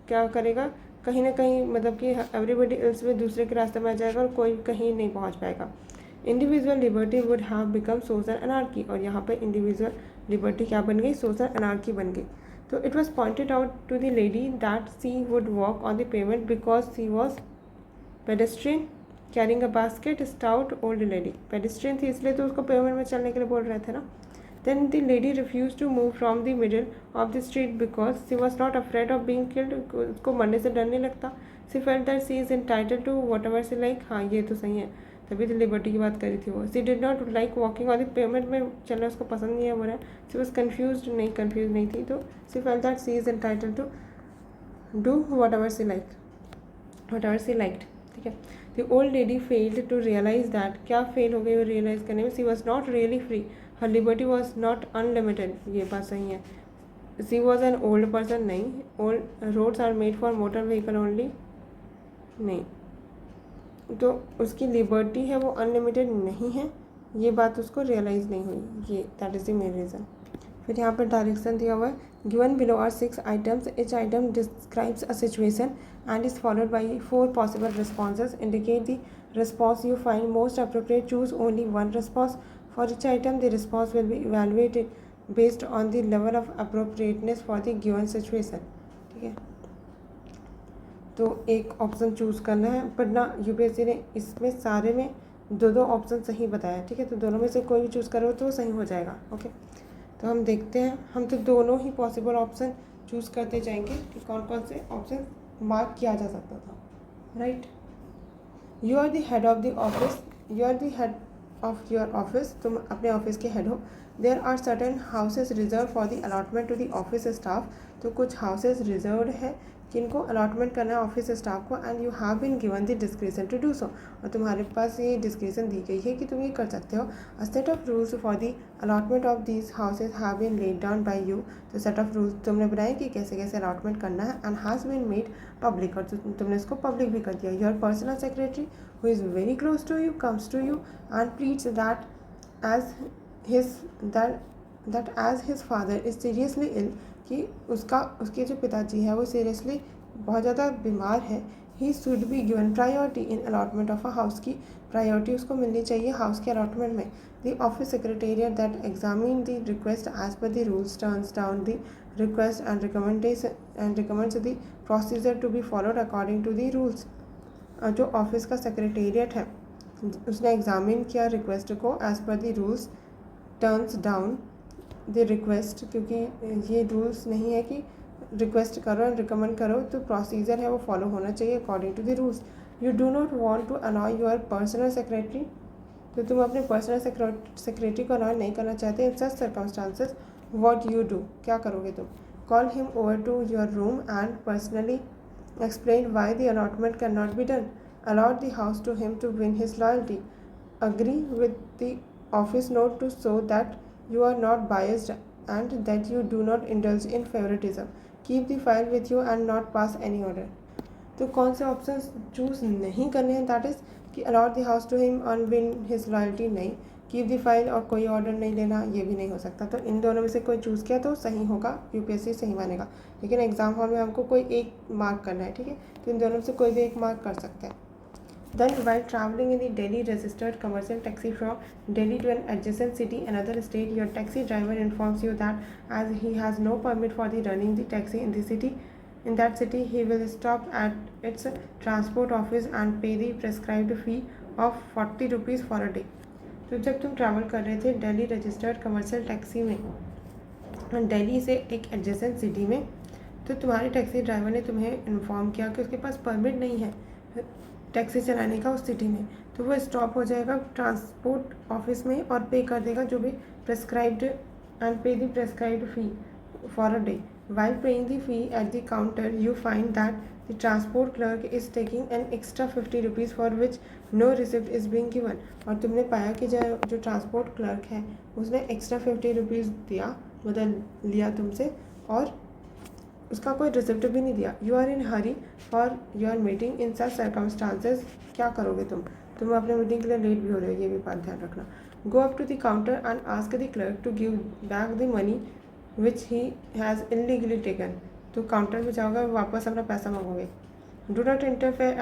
क्या करेगा, कहीं ना कहीं, मतलब कि एवरीबडी एल्स वे दूसरे के रास्ते में आ जाएगा और कोई कहीं नहीं पहुंच पाएगा। Individual liberty would have become social anarchy, और यहाँ पे इंडिविजुअल लिबर्टी क्या बन गई? सोशल अनार्की बन गई। तो it was pointed out to the lady that she would walk on the pavement because she was pedestrian carrying a basket, stout old lady. Pedestrian थी इसलिए तो उसको पेमेंट में चलने के लिए बोल रहे थे ना। Then the lady refuse to move from the middle of the street because she was not afraid of being killed, उसको मरने से डर नहीं लगता। She felt that she is entitled to whatever she like, हाँ ये तो सही है, तभी तो लिबर्टी की बात करी थी वो। She did not like walking on the pavement में चलना उसको पसंद नहीं है, बोल रहा है। सी वॉज कन्फ्यूज नहीं थी, तो she felt that she is entitled to do whatever she liked, ठीक है। The old lady failed to realise that, क्या फेल हो गई वो रियलाइज करने में? She was not really free, her liberty was not unlimited, ये बात सही है। She was an old person, नहीं। Old roads are made for motor vehicle only, नहीं। तो उसकी लिबर्टी है वो अनलिमिटेड नहीं है, ये बात उसको रियलाइज़ नहीं हुई, ये that is the main reason. फिर यहाँ पर डायरेक्शन दिया हुआ है, given below are 6 items, each item describes a situation and is followed by 4 possible responses, indicate the response you find most appropriate, choose only one response for each item, the response will be evaluated based on the level of appropriateness for the given situation, ठीक है। तो एक option choose करना है, पर ना UPSC ने इसमें सारे में 2 ऑप्शन सही बताया, ठीक है। तो दोनों में से कोई भी चूज़ करो तो सही हो जाएगा, ओके। तो हम देखते हैं, हम तो दोनों ही पॉसिबल ऑप्शन चूज़ करते जाएंगे कि कौन कौन से ऑप्शन मार्क किया जा सकता था, right. You are the head of the office, you are the head of your office, तुम अपने ऑफिस के हेड हो. There are certain houses reserve for the allotment to the office staff, तो कुछ हाउसेज रिजर्व है किनको allotment करना है ऑफिस स्टाफ को. And you have been given the description to do so, और तुम्हारे पास ये डिस्क्रिप्शन दी गई है कि तुम ये कर सकते हो. A set of rules for the allotment of these houses have been laid down by you, तो सेट ऑफ रूल्स तुमने बनाए कि कैसे कैसे अलॉटमेंट करना है. And has been made public, और तुमने इसको पब्लिक भी कर दिया. Your personal secretary who is very close to you comes to you and pleads that as his that as his father is seriously ill, कि उसके जो पिताजी है वो सीरियसली बहुत ज़्यादा बीमार है. He should be given priority in allotment of a house, की प्रायोरिटी उसको मिलनी चाहिए हाउस के अलॉटमेंट में. The office secretariat that examine the request as per the rules turns down the request and recommends the procedure to be followed according to the rules. जो office का secretariat है उसने examine किया request को as per the rules, turns down the request, क्योंकि ये rules नहीं है कि रिक्वेस्ट करो एंड रिकमेंड करो, तो प्रोसीजर है वो फॉलो होना चाहिए according to the rules. You do not want to allow your personal secretary, तो तुम अपने पर्सनल सेक्रेटरी को अलाउ नहीं करना चाहते. In such circumstances what you do, क्या करोगे तुम? Call him over to your room and personally explain why the allotment can not be done. Allot the house to him to win his loyalty. Agree with the office note to show that you are not biased and that you do not indulge in favoritism. Keep the file with you and not pass any order. तो कौन से option choose नहीं करने हैं? That is कि allot the house to him और win his loyalty नहीं, keep the file और कोई ऑर्डर नहीं लेना, ये भी नहीं हो सकता. तो इन दोनों में से कोई चूज़ किया तो सही होगा, यूपीएससी सही मानेगा. लेकिन एग्जाम हॉल में हमको कोई एक मार्क करना है, ठीक है, तो इन दोनों में से कोई भी एक मार्क कर सकते हैं. Then, while traveling in the Delhi registered commercial taxi from Delhi to an adjacent city, another state, your taxi driver informs you that as he has no permit for the running the taxi in that city, he will stop at its transport office and pay the prescribed fee of 40 rupees for a day. तो जब तुम travel कर रहे थे Delhi registered commercial taxi में दिल्ली से एक adjacent city में, तो तुम्हारे टैक्सी ड्राइवर ने तुम्हें इन्फॉर्म किया कि उसके पास परमिट नहीं है टैक्सी चलाने का उस सिटी में, तो वो स्टॉप हो जाएगा ट्रांसपोर्ट ऑफिस में और पे कर देगा जो भी prescribed and pay the prescribed fee for a day. While paying the fee at the counter you find that the transport clerk is taking an extra 50 rupees for which no receipt is being given. और तुमने पाया कि जो transport clerk है उसने extra 50 rupees दिया, मतलब लिया तुमसे, और उसका कोई रिसिप्ट भी नहीं दिया. You are in hurry for your meeting in such circumstances, क्या करोगे तुम अपने मीटिंग के लिए लेट भी हो रहे हो, ये भी बात ध्यान रखना. Go up to the counter and ask the clerk to give back the money which he has illegally taken. तो काउंटर में जाओगे वापस अपना पैसा मांगोगे. Do not interfere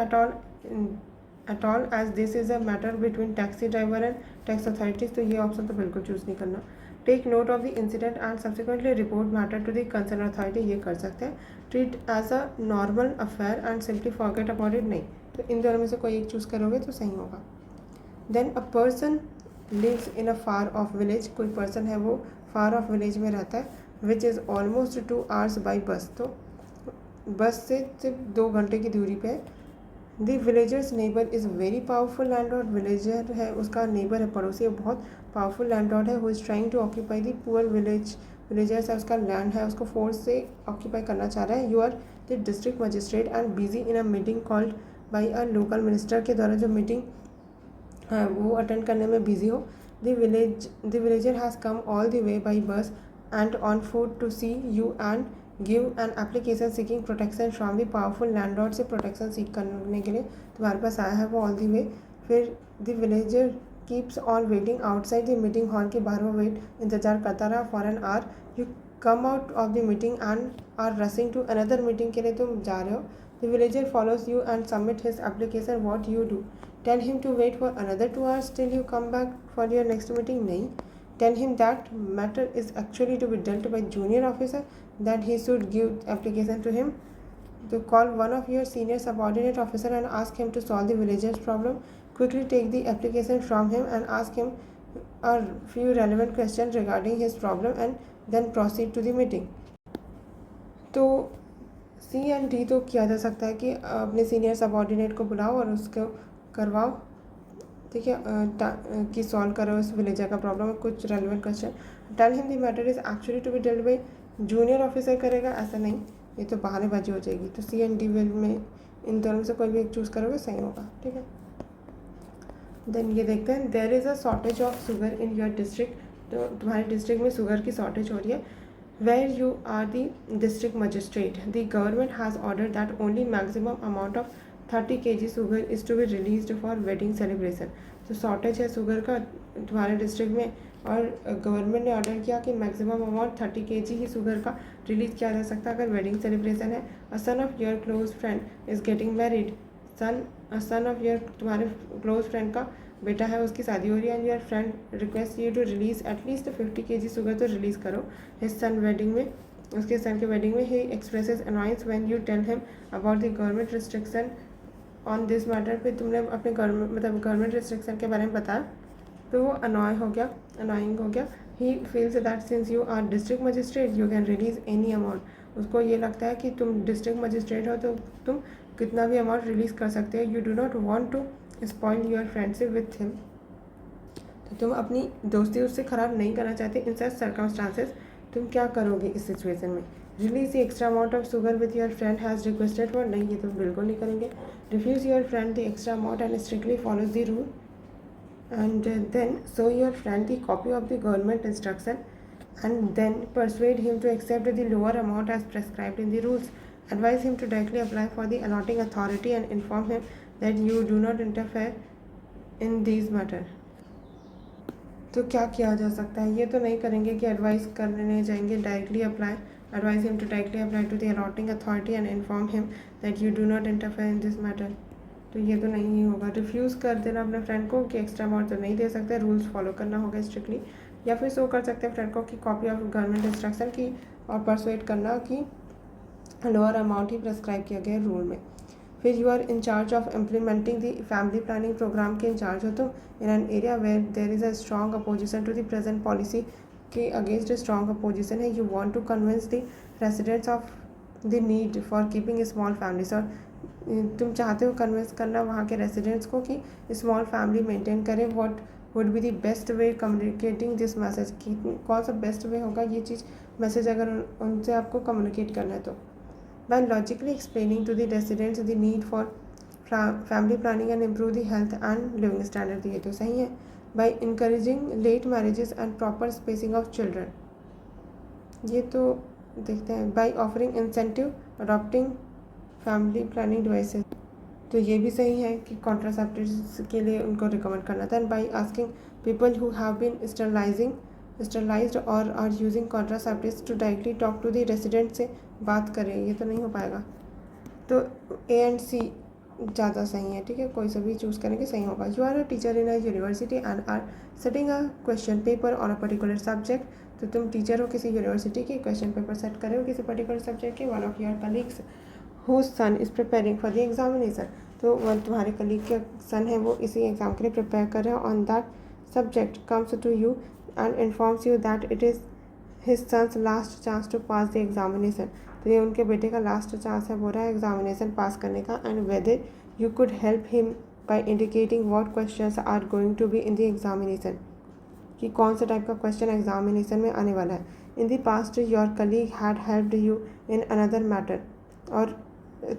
at all as this is a matter between taxi driver and tax authorities, तो ये option तो बिल्कुल चूज़ नहीं करना. Take note of the incident and subsequently report matter to the concern authority, ये कर सकते हैं. Treat as a normal affair and simply forget about it, नहीं. तो इन दोनों में से कोई एक चूज़ करोगे तो सही होगा. Then a person lives in a far off village, कोई पर्सन है वो फार ऑफ विलेज में रहता है, which is almost 2 hours by bus, तो बस से सिर्फ 2 घंटे की दूरी पे. The villagers neighbour is very powerful landlord, villager है उसका नेबर है, पड़ोसी है, बहुत पावरफुल लैंडलॉर्ड है. Who is trying to occupy the poor villagers है, उसका लैंड है, उसको फोर्स से ऑक्यूपाई करना चाह रहा है. You are the district magistrate and busy in a meeting called by a local minister, के द्वारा जो मीटिंग है वो अटेंड करने में बिजी हो. The villager has come all the way by bus and on foot to see you and give an application seeking protection from the powerful landlord, से protection seek करने के लिए तुम्हारे पास आया है वो ऑल दी वे. फिर the villager keeps on waiting outside the meeting hall, के बाहर वो वेट इंतजार करता रहा for an hour. You come out of the meeting and are rushing to another meeting, के लिए तुम जा रहे हो. The villager follows you and submit his application. What you do? Tell him to wait for another 2 hours till you come back for your next meeting, नहीं. Tell him that matter is actually to be dealt by junior officer, that he should give application to him. To call one of your senior subordinate officer and ask him to solve the villager's problem. Quickly take the application from him and ask him a few relevant questions regarding his problem and then proceed to the meeting. तो C and D तो किया जा सकता है कि अपने senior subordinate को बुलाओ और उसको करवाओ, ठीक है, कि सॉल्व करो इस विलेजर का प्रॉब्लम, कुछ relevant question. Tell him the matter is actually to be dealt by junior officer करेगा, ऐसा नहीं, ये तो बहानेबाजी हो जाएगी। तो सी एंड डी विल में इन दोनों में से कोई भी एक चूज़ करोगे सही होगा, ठीक है। देन ये देखते हैं, there is a shortage of sugar in your district, तो तुम्हारे डिस्ट्रिक्ट में शुगर की शॉर्टेज हो रही है। Where you are the district magistrate, the government has order that only maximum amount of 30 kg sugar is to be released for wedding celebration. तो shortage है sugar का तुम्हारे डिस्ट्रिक्ट में, और गवर्नमेंट ने ऑर्डर किया कि मैक्सिमम अमाउंट 30 kg ही शुगर का रिलीज़ किया जा सकता है अगर वेडिंग सेलिब्रेशन है। A son of your close friend is getting married, son of your तुम्हारे क्लोज फ्रेंड का बेटा है, उसकी शादी हो रही है, and your friend request you to release at least 50 kg sugar, तो रिलीज़ करो हिज सन वेडिंग में, उसके सन के वेडिंग में। He expresses annoyance when you tell him about the government restriction on this matter, पे तुमने अपने गवर्नमेंट रिस्ट्रिक्शन के बारे में बताया तो वो अनॉइंग हो गया। He feels that since you are district magistrate you can release any amount, उसको ये लगता है कि तुम डिस्ट्रिक्ट मजिस्ट्रेट हो तो तुम कितना भी अमाउंट रिलीज़ कर सकते हो। You do not want to spoil your friendship with him, तो तुम अपनी दोस्ती उससे ख़राब नहीं करना चाहते। इन सच सर्कमस्टांसेस तुम क्या करोगे इस सिचुएशन में? Release the extra amount of sugar with your friend has requested for, नहीं ये तो बिल्कुल नहीं करेंगे। Refuse your friend the extra amount and strictly follows the rule, and then show your friend the copy of the government instruction and then persuade him to accept the lower amount as prescribed in the rules. Advise him to directly apply for the allotting authority and inform him that you do not interfere in these matter. तो क्या किया जा सकता है? ये तो नहीं करेंगे कि एडवाइस करने जाएंगे, directly apply, advise him to directly apply to the allotting authority and inform him that you do not interfere in this matter. तो ये तो नहीं ही होगा। रिफ्यूज़ कर देना अपने फ्रेंड को कि एक्स्ट्रा अमाउंट तो नहीं दे सकते, रूल्स फॉलो करना होगा स्ट्रिक्टली, या फिर शो कर सकते हैं फ्रेंड को कि कॉपी ऑफ गवर्नमेंट इंस्ट्रक्शन की, और परसुएट करना कि लोअर अमाउंट ही प्रेस्क्राइब किया गया रूल में। फिर you are in charge of implementing the family planning program के इंचार्ज हो तुम, in an area where there is a strong opposition to the present policy के अगेंस्ट स्ट्रॉन्ग अपोजिशन है। You want to convince the residents of the need for keeping small families, और तुम चाहते हो convince करना वहाँ के रेसिडेंट्स को कि स्मॉल फैमिली मेंटेन करें। What would be the best way communicating this message, कि कौन सा बेस्ट वे होगा ये चीज़ मैसेज अगर उनसे आपको कम्युनिकेट करना है तो। By logically explaining to the residents the need for family planning and improve the health and living standard, ये तो सही है। By encouraging late marriages and proper spacing of children, ये तो देखते हैं। By offering incentive adopting family planning devices, तो ये भी सही है कि कॉन्ट्रासेप्टिव्स के लिए उनको रिकमेंड करना था। And by asking people who have been sterilised or are using contraceptives to directly talk to the resident, से बात करें, ये तो नहीं हो पाएगा। तो ए एंड सी ज़्यादा सही है, ठीक है, कोई सा भी चूज़ करेंगे सही होगा। You are a teacher in a university and are setting a question paper on a particular subject, तो तुम टीचर हो किसी यूनिवर्सिटी की, क्वेश्चन पेपर सेट करे हो किसी पर्टिकुलर सब्जेक्ट के। One of your colleagues whose son is preparing for the examination, तो वह तुम्हारे कलीग के सन है वो इसी एग्ज़ाम के लिए प्रिपेयर कर रहे हैं on that subject, comes to you and informs you that it is his son's last chance to pass the examination, तो ये उनके बेटे का लास्ट चांस है, बोल रहा है एग्जामिनेशन पास करने का। And whether you could help him by indicating what questions are going to be in the examination, कि कौन सा टाइप का क्वेश्चन एग्जामिनेशन में आने वाला है। In the past your colleague had helped you in another matter, और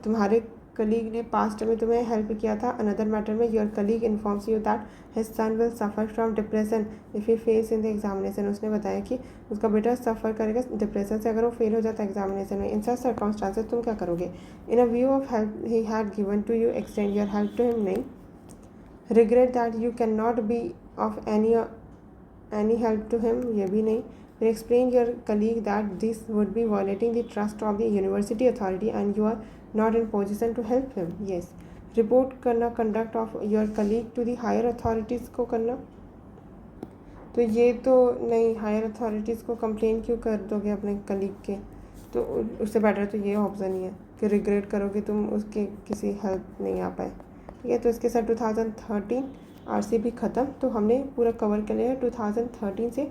तुम्हारे कलीग ने पास्ट में तुम्हें हेल्प किया था अनदर मैटर में। Your colleague informs you that his son will suffer from depression if he fails in the examination, उसने बताया कि उसका बेटा सफ़र करेगा डिप्रेशन से अगर वो फेल हो जाता है एग्जामिनेशन में। इन सच सर्कमस्टांसेस तुम क्या करोगे? In a view of help he had given to you extend your help to him, नहीं। Regret that you can not be of any help to him, ये भी नहीं। फिर explain your colleague that this would be violating the trust of the university authority and you are not in position to help him, yes. Report करना conduct of your colleague to the higher authorities को करना, तो ये तो नहीं, higher authorities को complain क्यों कर दोगे अपने कलीग के, तो उससे बेटर तो ये ऑप्शन ही है कि रिग्रेट करोगे तुम उसके किसी हेल्प नहीं आ पाए, ठीक है। तो इसके साथ 2013 आरसी भी ख़त्म, तो हमने पूरा कवर कर लिया है 2013 से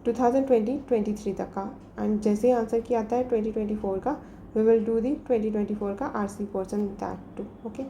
2023 तक का। एंड जैसे आंसर की आता है 2024 का, वी विल डू दी 2024 का RC portion that too, okay.